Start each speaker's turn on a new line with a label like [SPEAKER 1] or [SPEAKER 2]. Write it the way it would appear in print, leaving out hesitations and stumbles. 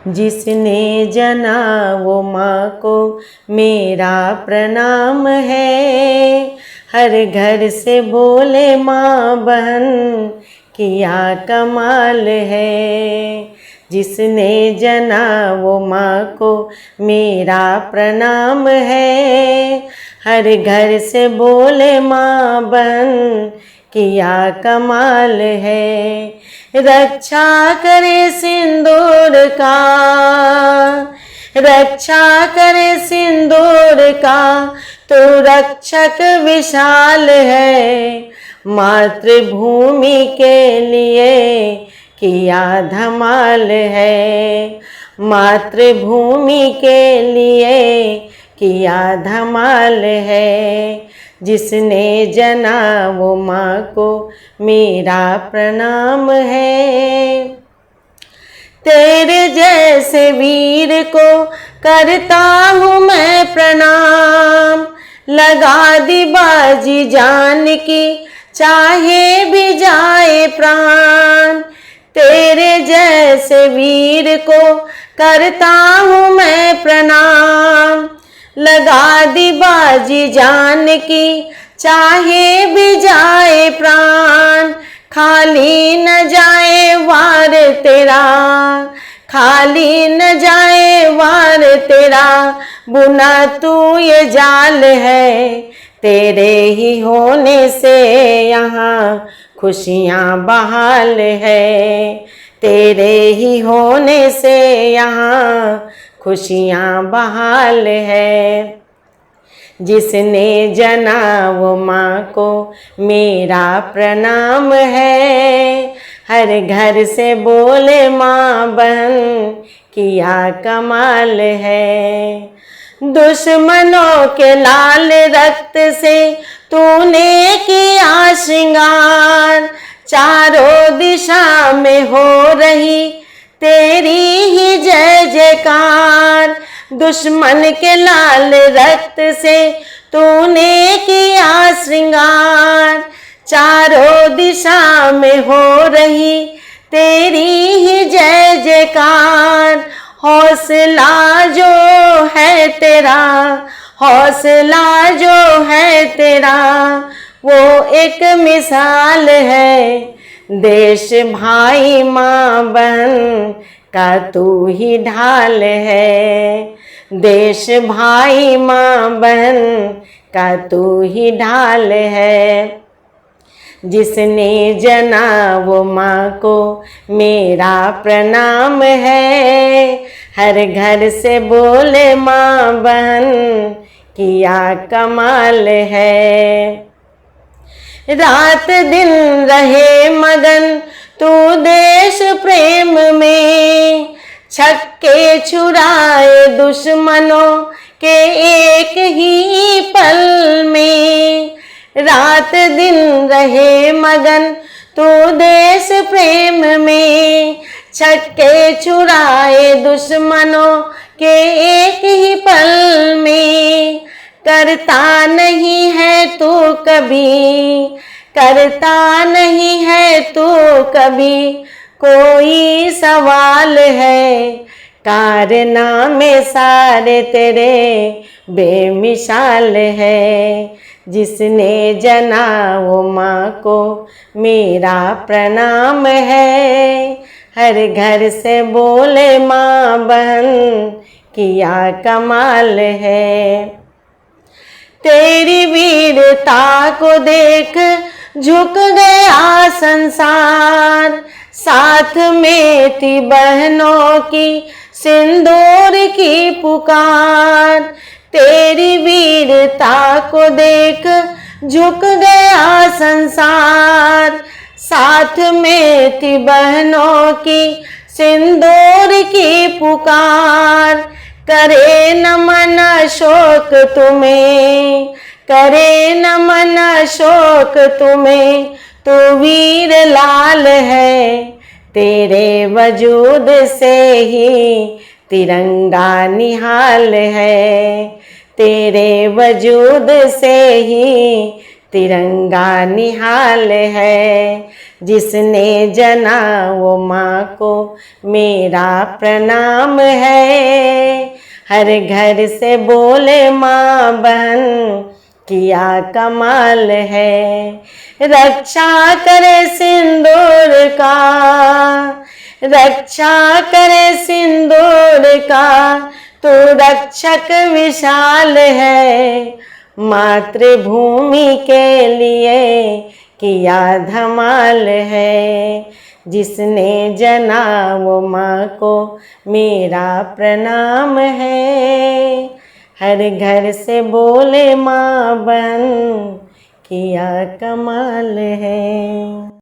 [SPEAKER 1] जिसने जना वो माँ को मेरा प्रणाम है। हर घर से बोले माँ बहन किया कमाल है। जिसने जना वो माँ को मेरा प्रणाम है। हर घर से बोले माँ बहन किया कमाल है। रक्षा करे सिंदूर का, रक्षा करे सिंदूर का, तो रक्षक विशाल है। मातृभूमि के लिए किया धमाल है। मातृभूमि के लिए किया धमाल है। जिसने जना वो माँ को मेरा प्रणाम है। तेरे जैसे वीर को करता हूँ मैं प्रणाम। लगा दी बाजी जान की चाहे भी जाए प्राण। तेरे जैसे वीर को करता हूँ मैं प्रणाम। लगा दी बाजी जान की चाहे भी जाए प्राण। खाली न जाए वार तेरा, खाली न जाए वार तेरा, बुना तू ये जाल है। तेरे ही होने से यहाँ खुशियाँ बहाल है। तेरे ही होने से यहाँ खुशियाँ बहाल है। जिसने जना वो माँ को मेरा प्रणाम है। हर घर से बोले माँ बहन किया कमाल है। दुश्मनों के लाल रक्त से तूने किया श्रृंगार। चारों दिशा में हो रही तेरी ही जय जयकार। दुश्मन के लाल रक्त से तूने किया श्रृंगार। चारों दिशा में हो रही तेरी ही जय जयकार। हौसला जो है तेरा, हौसला जो है तेरा, वो एक मिसाल है। देश भाई माँ बहन का तू ही ढाल है। देश भाई माँ बहन का तू ही ढाल है। जिसने जना वो माँ को मेरा प्रणाम है। हर घर से बोले माँ बहन किया कमाल है। रात दिन रहे मगन तू देश प्रेम में। छक्के छुड़ाए दुश्मनों के एक ही पल में। रात दिन रहे मगन तू देश प्रेम में। छक्के छुड़ाए दुश्मनों के एक ही पल में। करता नहीं है तू कभी, करता नहीं है तू कभी कोई सवाल है। कारनामे सारे तेरे बेमिसाल है। जिसने जना वो माँ को मेरा प्रणाम है। हर घर से बोले माँ बहन किया कमाल है। तेरी वीरता को देख झुक गया संसार। साथ में थी बहनों की सिंदूर की पुकार। तेरी वीरता को देख झुक गया संसार। साथ में थी बहनों की सिंदूर की पुकार। करे नमन अशोक तुम्हें, करे नमन अशोक तुम्हें, तू वीर लाल है। तेरे वजूद से ही तिरंगा निहाल है। तेरे वजूद से ही तिरंगा निहाल है। जिसने जना वो माँ को मेरा प्रणाम है। हर घर से बोले माँ बहन किया कमाल है। रक्षा करे सिंदूर का, रक्षा करे सिंदूर का, तू रक्षक विशाल है। मातृभूमि के लिए किया धमाल है। जिसने जना वो माँ को मेरा प्रणाम है। हर घर से बोले माँ बहन किया कमाल है।